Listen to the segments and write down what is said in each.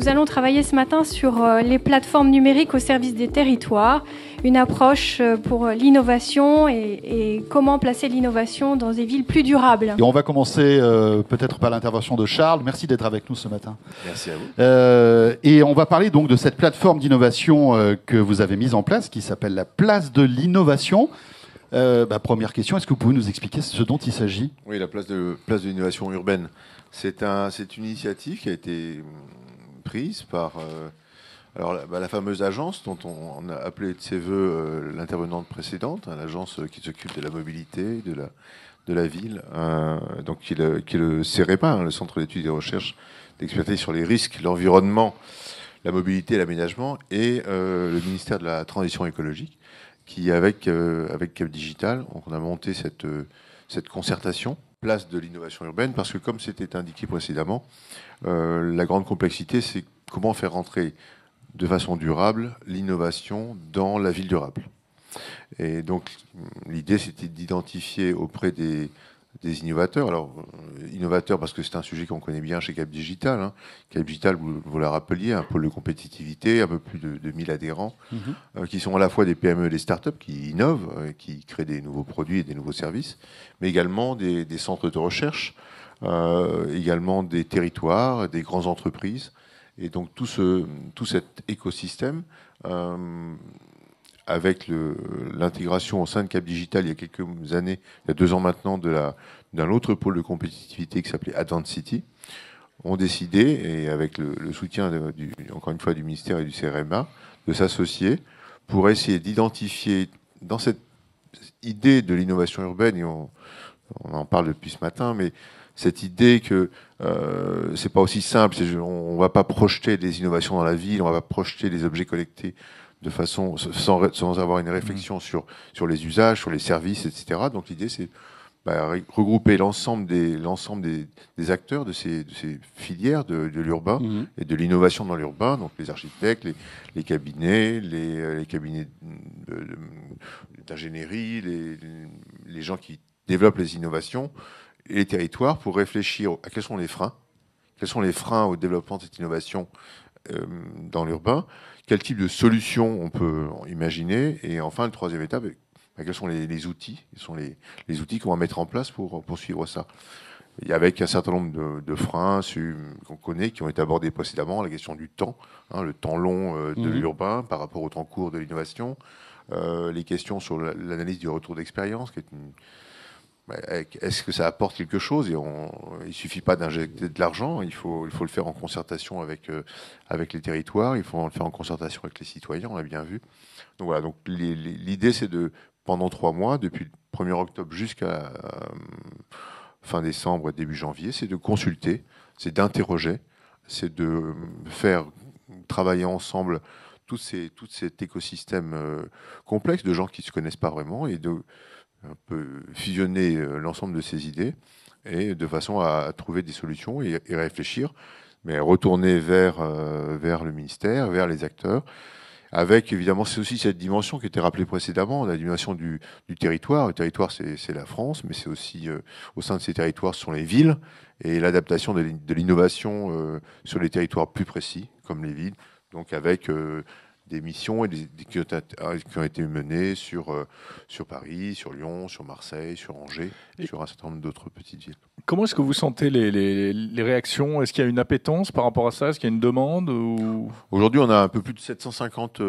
nous allons travailler ce matin sur les plateformes numériques au service des territoires, une approche pour l'innovation et comment placer l'innovation dans des villes plus durables. Et on va commencer peut-être par l'intervention de Charles. Merci d'être avec nous ce matin. Merci à vous. Et on va parler donc de cette plateforme d'innovation que vous avez mise en place, qui s'appelle la Place de l'innovation. Première question, est-ce que vous pouvez nous expliquer ce dont il s'agit ? Oui, la place de l'innovation urbaine, c'est une initiative qui a été prise par la fameuse agence dont on a appelé de ses voeux l'intervenante précédente, l'agence qui s'occupe de la mobilité, de la ville, donc qui est le CEREPA, le Centre d'études et de recherche d'expertise sur les risques, l'environnement, la mobilité, l'aménagement, et le ministère de la Transition écologique, qui, avec Cap Digital, on a monté cette concertation, place de l'innovation urbaine, parce que comme c'était indiqué précédemment, la grande complexité, c'est comment faire rentrer de façon durable l'innovation dans la ville durable. Et donc, l'idée, c'était d'identifier auprès des innovateurs. Alors, innovateurs, parce que c'est un sujet qu'on connaît bien chez Cap Digital. Cap Digital, vous la rappeliez, un pôle de compétitivité, un peu plus de 1000 adhérents, qui sont à la fois des PME et des startups qui innovent, qui créent des nouveaux produits et des nouveaux services, mais également des centres de recherche, également des territoires, des grandes entreprises. Et donc, tout cet écosystème, avec l'intégration au sein de Cap Digital il y a quelques années, il y a 2 ans maintenant, d'un autre pôle de compétitivité qui s'appelait Advance City, ont décidé, et avec le soutien encore une fois du ministère et du CEREMA, de s'associer pour essayer d'identifier dans cette idée de l'innovation urbaine, et on en parle depuis ce matin, mais cette idée que c'est pas aussi simple, on va pas projeter des innovations dans la ville, on va pas projeter les objets collectés de façon sans avoir une réflexion sur les usages, sur les services, etc. Donc l'idée, c'est regrouper l'ensemble des acteurs de ces filières de l'urbain et de l'innovation dans l'urbain, donc les architectes, les cabinets, les cabinets d'ingénierie, les gens qui développent les innovations et les territoires, pour réfléchir à quels sont les freins au développement de cette innovation dans l'urbain, quel type de solutions on peut imaginer, et enfin, le troisième étape, quels sont les outils, les outils qu'on va mettre en place pour poursuivre ça. Et avec un certain nombre de freins qu'on connaît, qui ont été abordés précédemment, la question du temps, le temps long de l'urbain par rapport au temps court de l'innovation, les questions sur l'analyse du retour d'expérience, qui est est-ce que ça apporte quelque chose? Il ne suffit pas d'injecter de l'argent, il faut le faire en concertation avec les territoires, il faut le faire en concertation avec les citoyens, on l'a bien vu. Donc voilà, donc l'idée, c'est pendant 3 mois, depuis le 1er octobre jusqu'à fin décembre et début janvier, c'est de consulter, c'est d'interroger, c'est de faire travailler ensemble tout cet écosystème complexe de gens qui ne se connaissent pas vraiment, et de un peu fusionner l'ensemble de ces idées, et de façon à trouver des solutions et réfléchir, mais retourner vers le ministère, vers les acteurs, avec évidemment, c'est aussi cette dimension qui était rappelée précédemment, la dimension du territoire. Le territoire, c'est la France, mais c'est aussi au sein de ces territoires, ce sont les villes, et l'adaptation de l'innovation sur les territoires plus précis, comme les villes, donc avec des missions qui ont été menées sur Paris, sur Lyon, sur Marseille, sur Angers, sur un certain nombre d'autres petites villes. Comment est-ce que vous sentez les réactions? Est-ce qu'il y a une appétence par rapport à ça? Est-ce qu'il y a une demande Aujourd'hui, on a un peu plus de 750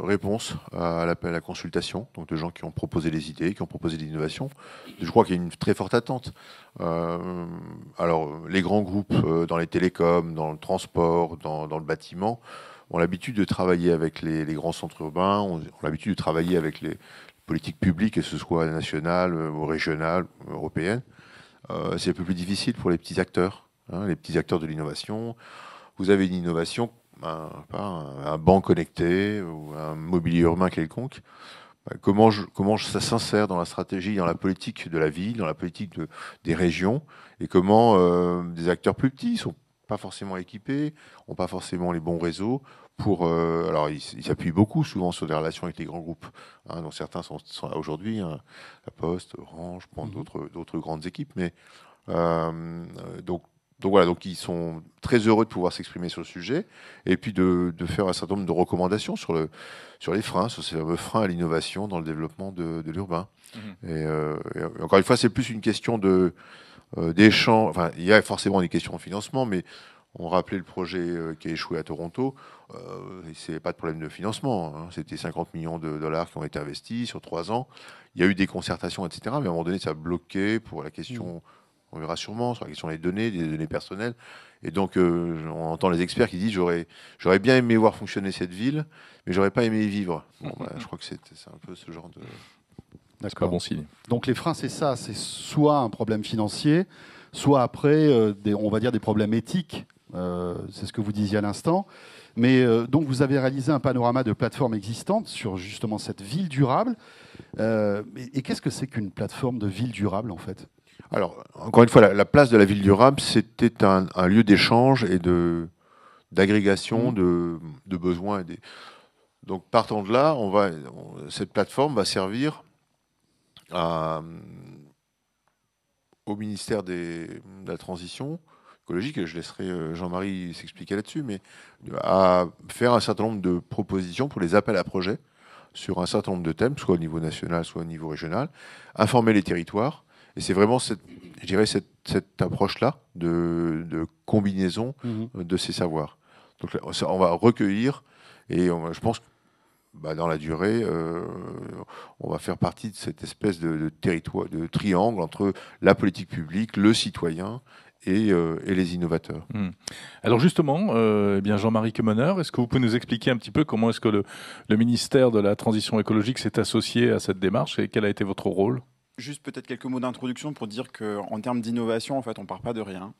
réponses à l'appel à la consultation, donc de gens qui ont proposé des idées, qui ont proposé de l'innovation. Je crois qu'il y a une très forte attente. Alors, les grands groupes dans les télécoms, dans le transport, dans le bâtiment, ont l'habitude de travailler avec les grands centres urbains, ont l'habitude de travailler avec les politiques publiques, que ce soit nationales ou régionales, européennes. C'est un peu plus difficile pour les petits acteurs, les petits acteurs de l'innovation. Vous avez une innovation, un banc connecté ou un mobilier urbain quelconque. Comment ça s'insère dans la stratégie, dans la politique de la ville, dans la politique des régions, et comment des acteurs plus petits sont pas forcément équipés, n'ont pas forcément les bons réseaux alors ils s'appuient beaucoup souvent sur des relations avec les grands groupes, dont certains sont là aujourd'hui, La Poste, Orange, d'autres grandes équipes, mais donc Donc voilà, donc ils sont très heureux de pouvoir s'exprimer sur le sujet et puis de faire un certain nombre de recommandations sur les freins, sur ces fameux freins à l'innovation dans le développement de l'urbain. Et encore une fois, c'est plus une question d'échange. Enfin, il y a forcément des questions de financement, mais on rappelait le projet qui a échoué à Toronto. C'est pas de problème de financement. Hein. C'était 50 millions de dollars qui ont été investis sur 3 ans. Il y a eu des concertations, etc. Mais à un moment donné, ça a bloqué pour la question, on verra sûrement, sur la question des données personnelles. Et donc, on entend les experts qui disent j'aurais bien aimé voir fonctionner cette ville, mais j'aurais pas aimé y vivre. Bon, je crois que c'est un peu ce genre de... D'accord, bon signe. Donc les freins, c'est ça, c'est soit un problème financier, soit après, on va dire des problèmes éthiques. C'est ce que vous disiez à l'instant. Mais donc vous avez réalisé un panorama de plateformes existantes sur justement cette ville durable. Et qu'est-ce que c'est qu'une plateforme de ville durable en fait ? Alors, encore une fois, la place de la ville durable, c'était un lieu d'échange et d'agrégation de besoins. Donc partant de là, cette plateforme va servir au ministère de la Transition écologique, et je laisserai Jean-Marie s'expliquer là-dessus, mais à faire un certain nombre de propositions pour les appels à projets sur un certain nombre de thèmes, soit au niveau national, soit au niveau régional, informer les territoires. Et c'est vraiment cette approche-là de combinaison de ces savoirs. Donc on va recueillir, et je pense que dans la durée, on va faire partie de cette espèce de territoire, de triangle entre la politique publique, le citoyen et les innovateurs. Alors justement, Jean-Marie Quemeneur, est-ce que vous pouvez nous expliquer un petit peu comment est-ce que le ministère de la Transition écologique s'est associé à cette démarche et quel a été votre rôle ? Juste peut-être quelques mots d'introduction pour dire qu'en termes d'innovation, en fait, on ne part pas de rien.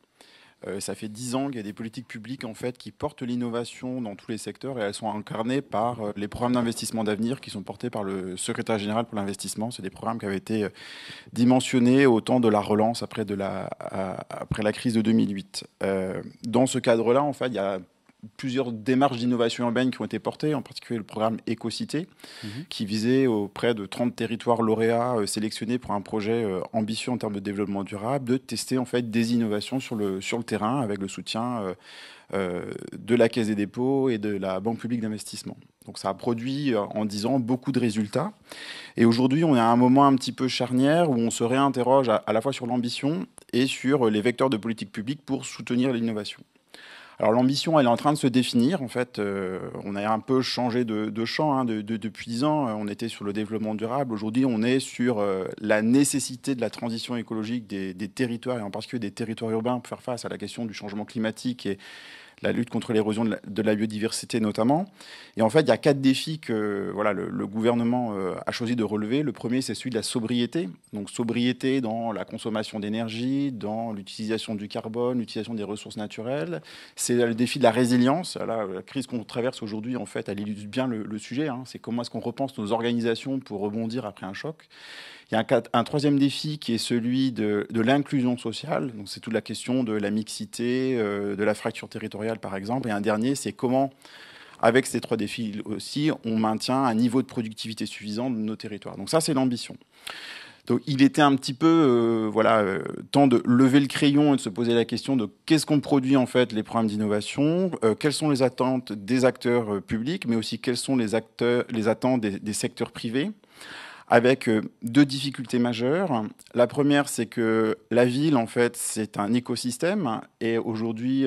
Ça fait 10 ans qu'il y a des politiques publiques en fait, qui portent l'innovation dans tous les secteurs et elles sont incarnées par les programmes d'investissement d'avenir qui sont portés par le secrétaire général pour l'investissement. C'est des programmes qui avaient été dimensionnés au temps de la relance après la crise de 2008. Dans ce cadre-là, en fait, il y a plusieurs démarches d'innovation urbaine qui ont été portées, en particulier le programme Écocité, qui visait auprès de 30 territoires lauréats sélectionnés pour un projet ambitieux en termes de développement durable, de tester en fait des innovations sur le terrain avec le soutien de la Caisse des dépôts et de la Banque publique d'investissement. Donc ça a produit en 10 ans beaucoup de résultats. Et aujourd'hui, on est à un moment un petit peu charnière où on se réinterroge à la fois sur l'ambition et sur les vecteurs de politique publique pour soutenir l'innovation. Alors l'ambition, elle est en train de se définir. En fait, on a un peu changé de champ depuis 10 ans. On était sur le développement durable. Aujourd'hui, on est sur la nécessité de la transition écologique des territoires, et en particulier des territoires urbains, pour faire face à la question du changement climatique et la lutte contre l'érosion de la biodiversité notamment. Et en fait, il y a 4 défis que le gouvernement a choisi de relever. Le premier, c'est celui de la sobriété. Donc sobriété dans la consommation d'énergie, dans l'utilisation du carbone, l'utilisation des ressources naturelles. C'est le défi de la résilience. La crise qu'on traverse aujourd'hui, en fait, elle illustre bien le sujet. C'est comment est-ce qu'on repense nos organisations pour rebondir après un choc. Il y a un troisième défi qui est celui de l'inclusion sociale. Donc, c'est toute la question de la mixité, de la fracture territoriale, par exemple. Et un dernier, c'est comment, avec ces 3 défis aussi, on maintient un niveau de productivité suffisant de nos territoires. Donc ça, c'est l'ambition. Donc, il était un petit peu temps de lever le crayon et de se poser la question de qu'est-ce qu'on produit en fait les programmes d'innovation, quelles sont les attentes des acteurs publics, mais aussi quelles sont les attentes des secteurs privés, avec 2 difficultés majeures. La première, c'est que la ville, en fait, c'est un écosystème. Et aujourd'hui,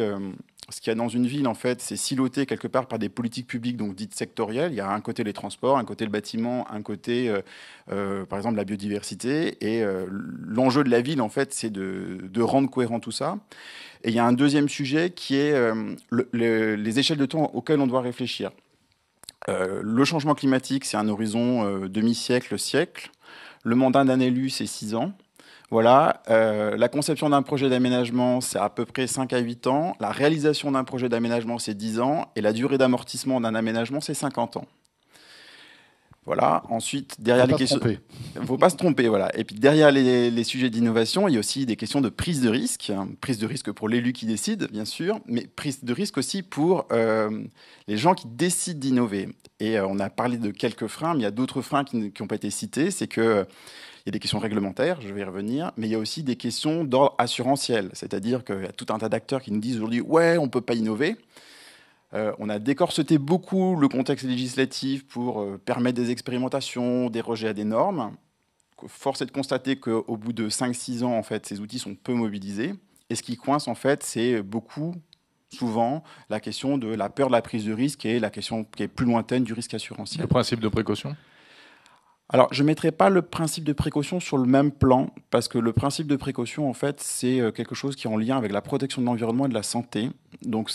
ce qu'il y a dans une ville, en fait, c'est siloté quelque part par des politiques publiques donc dites sectorielles. Il y a un côté les transports, un côté le bâtiment, un côté, par exemple, la biodiversité. Et l'enjeu de la ville, en fait, c'est de rendre cohérent tout ça. Et il y a un deuxième sujet qui est les échelles de temps auxquelles on doit réfléchir. Le changement climatique, c'est un horizon demi-siècle, siècle. Le mandat d'un élu, c'est 6 ans. Voilà. La conception d'un projet d'aménagement, c'est à peu près 5 à 8 ans. La réalisation d'un projet d'aménagement, c'est 10 ans. Et la durée d'amortissement d'un aménagement, c'est 50 ans. Voilà. Ensuite, derrière les questions, il ne faut pas se tromper. Voilà. Et puis derrière les sujets d'innovation, il y a aussi des questions de prise de risque. Prise de risque pour l'élu qui décide, bien sûr, mais prise de risque aussi pour les gens qui décident d'innover. Et on a parlé de quelques freins, mais il y a d'autres freins qui n'ont pas été cités. C'est que il y a des questions réglementaires, je vais y revenir, mais il y a aussi des questions d'ordre assurantiel. C'est-à-dire qu'il y a tout un tas d'acteurs qui nous disent aujourd'hui « ouais, on ne peut pas innover ». On a décorseté beaucoup le contexte législatif pour permettre des expérimentations, déroger à des normes. Force est de constater qu'au bout de 5-6 ans, en fait, ces outils sont peu mobilisés. Et ce qui coince, en fait, c'est souvent, la question de la peur de la prise de risque et la question qui est plus lointaine du risque assurantiel. Le principe de précaution ? Alors, je ne mettrai pas le principe de précaution sur le même plan, parce que le principe de précaution, en fait, c'est quelque chose qui est en lien avec la protection de l'environnement et de la santé. Donc,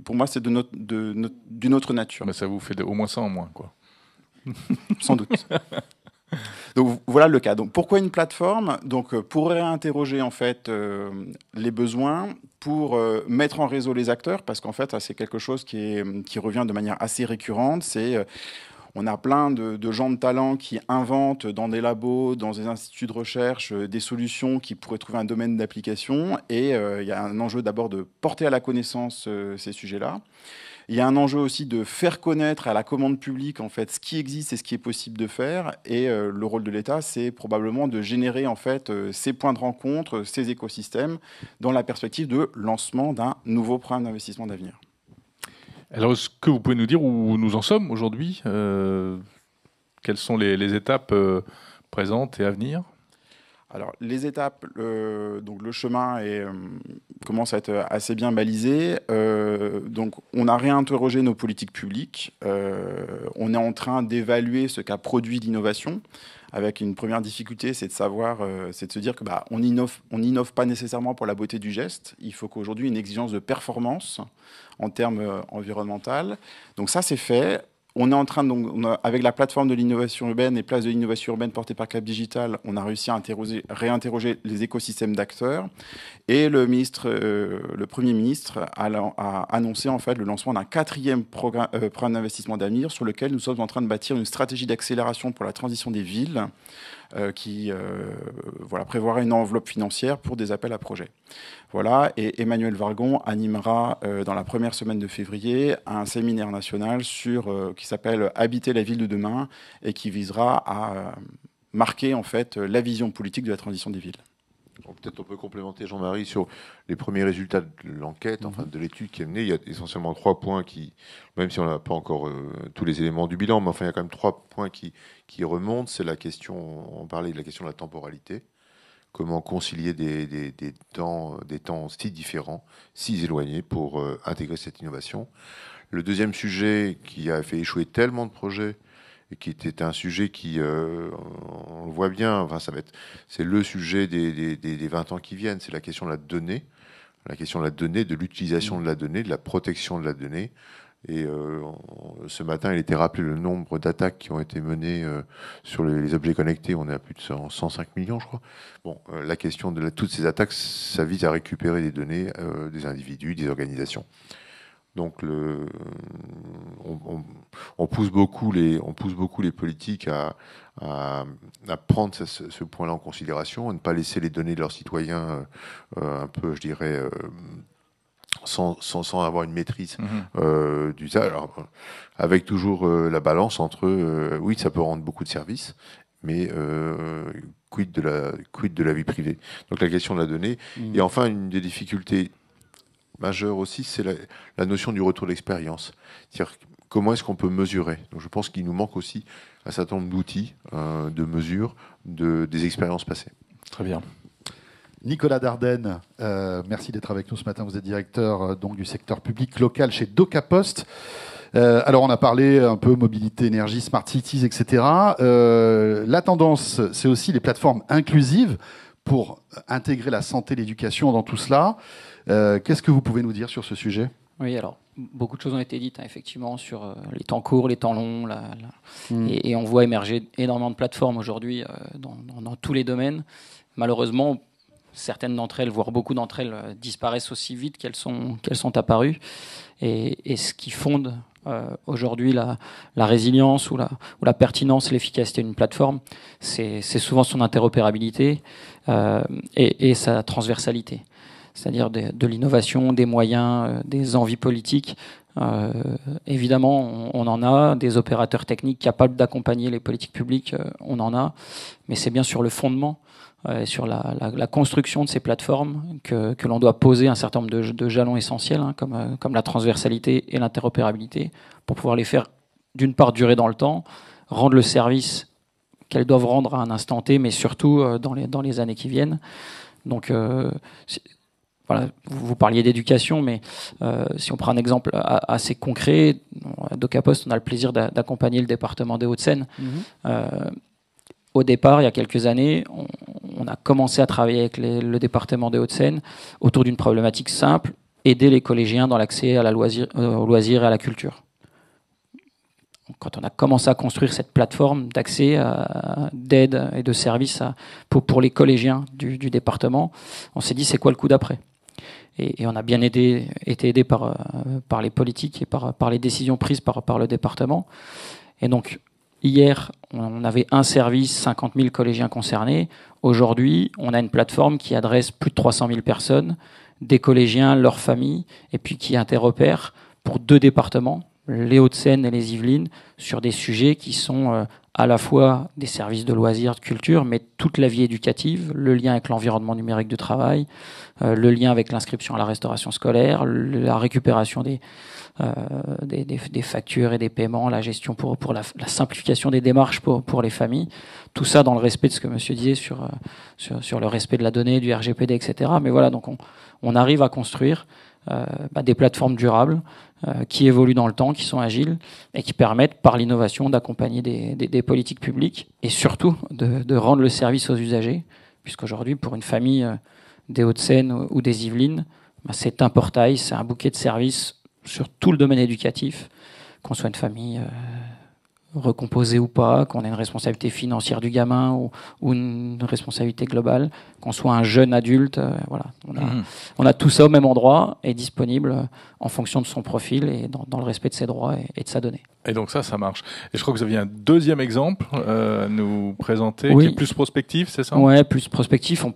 pour moi, c'est d'une autre nature. Mais ça vous fait au moins ça en moins, quoi. Sans doute. Donc, voilà le cas. Donc, pourquoi une plateforme ? Donc, pour réinterroger, en fait, les besoins, pour mettre en réseau les acteurs, parce qu'en fait, ça, c'est quelque chose qui revient de manière assez récurrente, c'est... On a plein de gens de talent qui inventent dans des labos, dans des instituts de recherche, des solutions qui pourraient trouver un domaine d'application. Et il y a un enjeu d'abord de porter à la connaissance ces sujets-là. Il y a un enjeu aussi de faire connaître à la commande publique en fait ce qui existe et ce qui est possible de faire. Et le rôle de l'État, c'est probablement de générer en fait ces points de rencontre, ces écosystèmes, dans la perspective de lancement d'un nouveau programme d'investissement d'avenir. Alors, est-ce que vous pouvez nous dire où nous en sommes aujourd'hui ? Quelles sont les étapes présentes et à venir ? Alors, les étapes, donc le chemin commence à être assez bien balisé. Donc, on a réinterrogé nos politiques publiques. On est en train d'évaluer ce qu'a produit l'innovation. Avec une première difficulté, c'est de se dire que on innove pas nécessairement pour la beauté du geste. Il faut qu'aujourd'hui une exigence de performance en termes environnementaux. Donc ça, c'est fait. On est en train, avec la plateforme de l'innovation urbaine et place de l'innovation urbaine portée par Cap Digital, on a réussi à réinterroger les écosystèmes d'acteurs. Et le Premier ministre a annoncé en fait le lancement d'un 4e programme d'investissement d'avenir sur lequel nous sommes en train de bâtir une stratégie d'accélération pour la transition des villes qui prévoira une enveloppe financière pour des appels à projets. Voilà, et Emmanuel Vargon animera dans la première semaine de février un séminaire national qui s'appelle « Habiter la ville de demain » et qui visera à marquer en fait la vision politique de la transition des villes. Peut-être on peut complémenter Jean-Marie sur les premiers résultats de l'enquête, enfin de l'étude qui est menée. Il y a essentiellement 3 points qui, même si on n'a pas encore tous les éléments du bilan, mais enfin il y a quand même 3 points qui remontent. C'est la question, on parlait de la question de la temporalité. Comment concilier des temps si différents, si éloignés pour intégrer cette innovation. Le deuxième sujet qui a fait échouer tellement de projets et qui était un sujet qui, on le voit bien, enfin, c'est le sujet des 20 ans qui viennent, c'est la question de la donnée, de l'utilisation de la donnée, de la protection de la donnée. Et ce matin, il était rappelé le nombre d'attaques qui ont été menées sur les objets connectés. On est à plus de 105 millions, je crois. Bon, la question de toutes ces attaques, ça vise à récupérer des données des individus, des organisations. Donc, on pousse beaucoup les politiques à prendre ce point-là en considération, à ne pas laisser les données de leurs citoyens un peu, je dirais, sans avoir une maîtrise d'usage. Alors, avec toujours la balance entre, oui, ça peut rendre beaucoup de services, mais quid de la vie privée. Donc, la question de la donnée. Et enfin, une des difficultés majeure aussi, c'est la notion du retour d'expérience. C'est-à-dire comment est-ce qu'on peut mesurer. Donc je pense qu'il nous manque aussi un certain nombre d'outils de mesure des expériences passées. Très bien. Nicolas Dardenne, merci d'être avec nous ce matin. Vous êtes directeur donc du secteur public local chez DocaPost. Alors on a parlé un peu mobilité, énergie, smart cities, etc. La tendance, c'est aussi les plateformes inclusives pour intégrer la santé, l'éducation dans tout cela. Qu'est-ce que vous pouvez nous dire sur ce sujet ? Oui, alors, beaucoup de choses ont été dites, effectivement, sur les temps courts, les temps longs. Et on voit émerger énormément de plateformes aujourd'hui dans tous les domaines. Malheureusement, certaines d'entre elles, voire beaucoup d'entre elles, disparaissent aussi vite qu'elles sont apparues. Et ce qui fonde Aujourd'hui, la résilience ou la pertinence, l'efficacité d'une plateforme, c'est souvent son interopérabilité et sa transversalité. C'est-à-dire de l'innovation, des moyens, des envies politiques. Évidemment, on en a, des opérateurs techniques capables d'accompagner les politiques publiques, on en a, mais c'est bien sur le fondement, sur la construction de ces plateformes que l'on doit poser un certain nombre de jalons essentiels, hein, comme la transversalité et l'interopérabilité, pour pouvoir les faire, d'une part, durer dans le temps, rendre le service qu'elles doivent rendre à un instant T, mais surtout dans les années qui viennent. Donc, voilà, vous parliez d'éducation, mais si on prend un exemple assez concret, à DocaPost, on a le plaisir d'accompagner le département des Hauts-de-Seine. Au départ, il y a quelques années, on a commencé à travailler avec le département des Hauts-de-Seine autour d'une problématique simple, aider les collégiens dans l'accès au loisir et à la culture. Quand on a commencé à construire cette plateforme d'accès, d'aide et de services pour les collégiens du département, on s'est dit c'est quoi le coup d'après ? Et on a bien été aidé par les politiques et par les décisions prises par le département. Et donc, hier, on avait un service, 50 000 collégiens concernés. Aujourd'hui, on a une plateforme qui adresse plus de 300 000 personnes, des collégiens, leurs familles, et puis qui interopère pour 2 départements, les Hauts-de-Seine et les Yvelines, sur des sujets qui sont à la fois des services de loisirs, de culture, mais toute la vie éducative, le lien avec l'environnement numérique de travail, le lien avec l'inscription à la restauration scolaire, la récupération des factures et des paiements, la gestion pour la simplification des démarches pour les familles. Tout ça dans le respect de ce que monsieur disait sur le respect de la donnée, du RGPD, etc. Mais voilà, donc on arrive à construire des plateformes durables qui évoluent dans le temps, qui sont agiles et qui permettent par l'innovation d'accompagner des politiques publiques et surtout de rendre le service aux usagers, puisqu'aujourd'hui pour une famille des Hauts-de-Seine ou des Yvelines, c'est un portail, c'est un bouquet de services sur tout le domaine éducatif, qu'on soit une famille recomposée ou pas, qu'on ait une responsabilité financière du gamin ou une responsabilité globale, qu'on soit un jeune adulte, voilà. On a tout ça au même endroit et disponible en fonction de son profil et dans le respect de ses droits et de sa donnée. Et donc ça marche. Et je crois que vous aviez un deuxième exemple à nous présenter, oui, qui est plus prospectif, c'est ça ? Ouais, plus prospectif. On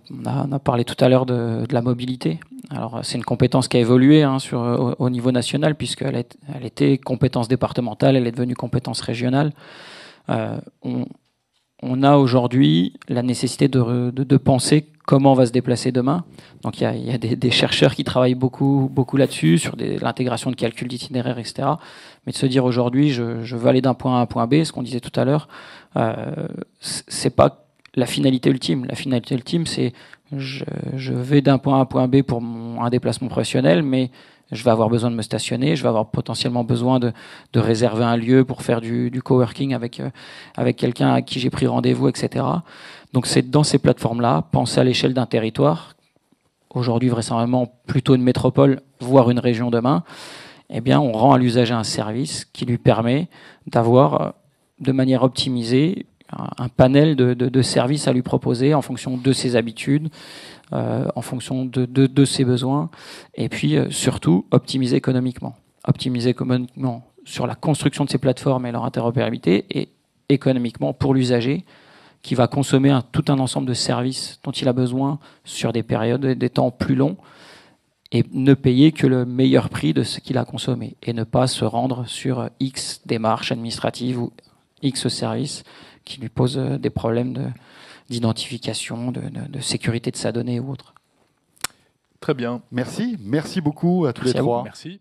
a parlé tout à l'heure de la mobilité. Alors c'est une compétence qui a évolué au niveau national, puisqu'elle était compétence départementale, elle est devenue compétence régionale. On a aujourd'hui la nécessité de penser comment on va se déplacer demain. Donc il y a des chercheurs qui travaillent beaucoup là-dessus, sur l'intégration de calculs d'itinéraire, etc. Mais de se dire aujourd'hui, je veux aller d'un point A à un point B, ce qu'on disait tout à l'heure, c'est pas la finalité ultime. La finalité ultime, c'est je vais d'un point A à un point B pour un déplacement professionnel, mais je vais avoir besoin de me stationner, je vais avoir potentiellement besoin de réserver un lieu pour faire du coworking avec quelqu'un à qui j'ai pris rendez-vous, etc. Donc c'est dans ces plateformes-là, penser à l'échelle d'un territoire, aujourd'hui vraisemblablement plutôt une métropole, voire une région demain, eh bien on rend à l'usager un service qui lui permet d'avoir de manière optimisée un panel de services à lui proposer en fonction de ses habitudes, en fonction de ses besoins, et puis surtout optimiser économiquement. Optimiser économiquement sur la construction de ces plateformes et leur interopérabilité, et économiquement pour l'usager qui va consommer tout un ensemble de services dont il a besoin sur des périodes, des temps plus longs, et ne payer que le meilleur prix de ce qu'il a consommé, et ne pas se rendre sur X démarches administratives ou X services qui lui posent des problèmes d'identification, de sécurité de sa donnée ou autre. Très bien. Merci beaucoup à tous les trois. Merci.